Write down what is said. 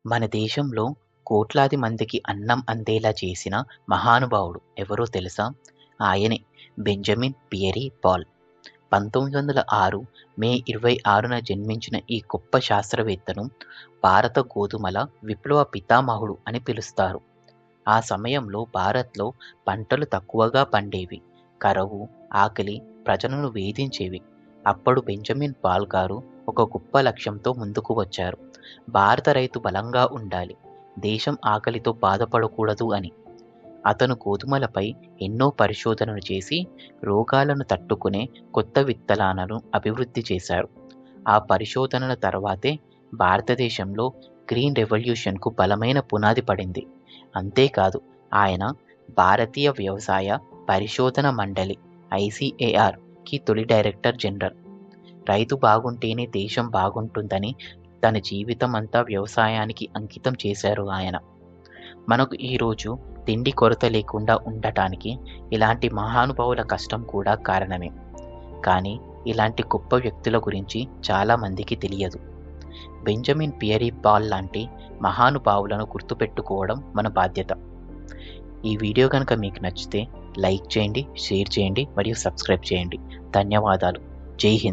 మన దేశంలో కోట్లాది మందికి అన్నం అందేలా చేసిన మహానుభావుడు ఎవరో తెలుసా? ఆయనే బెంజమిన్ పియరీ పాల్. 1906 మే 26న జన్మించిన ఈ గొప్ప శాస్త్రవేత్తను భారత గోధుమల విప్లవ పితామహుడు అని పిలుస్తారు. ఆ సమయంలో భారత్‌లో పంటలు తక్కువగా పండేవి. కరువు, ఆకలి ప్రజలను వేధించేవి. అప్పుడు బెంజమిన్ పాల్ గారు ఒక గొప్ప లక్ష్యంతో ముందుకు వచ్చారు. భారత రైతు బలంగా ఉండాలి. దేశం ఆకలితో బాధపడకూడదు అని. అతను గోధుమలపై ఎన్నో పరిశోధనలు చేసి రోగాలను తట్టుకునే కొత్త విత్తనాలను అభివృద్ధి చేశారు. ఆ పరిశోధనల తర్వాతే భారతదేశంలో గ్రీన్ రెవల్యూషన్‌కు బలమైన పునాది పడింది. అంతేకాదు ఆయన భారతీయ వ్యవసాయ పరిశోధన మండలి (ఐసీఏఆర్)కి తొలి డైరెక్టర్ జనరల్. రైతు బాగుంటేనే దేశం బాగుంటుందని తన జీవితం అంతా వ్యవసాయానికి అంకితం చేశారు ఆయన. మనకు ఈరోజు తిండి కొరత లేకుండా ఉండటానికి ఇలాంటి మహానుభావుల కష్టం కూడా కారణమే. కానీ ఇలాంటి గొప్ప వ్యక్తుల గురించి చాలా మందికి తెలియదు. బెంజమిన్ పియరీ పాల్ లాంటి మహానుభావులను గుర్తుపెట్టుకోవడం మన బాధ్యత. ఈ వీడియో కనుక మీకు నచ్చితే లైక్ చేయండి, షేర్ చేయండి మరియు సబ్స్క్రైబ్ చేయండి. ధన్యవాదాలు. జై హింద్.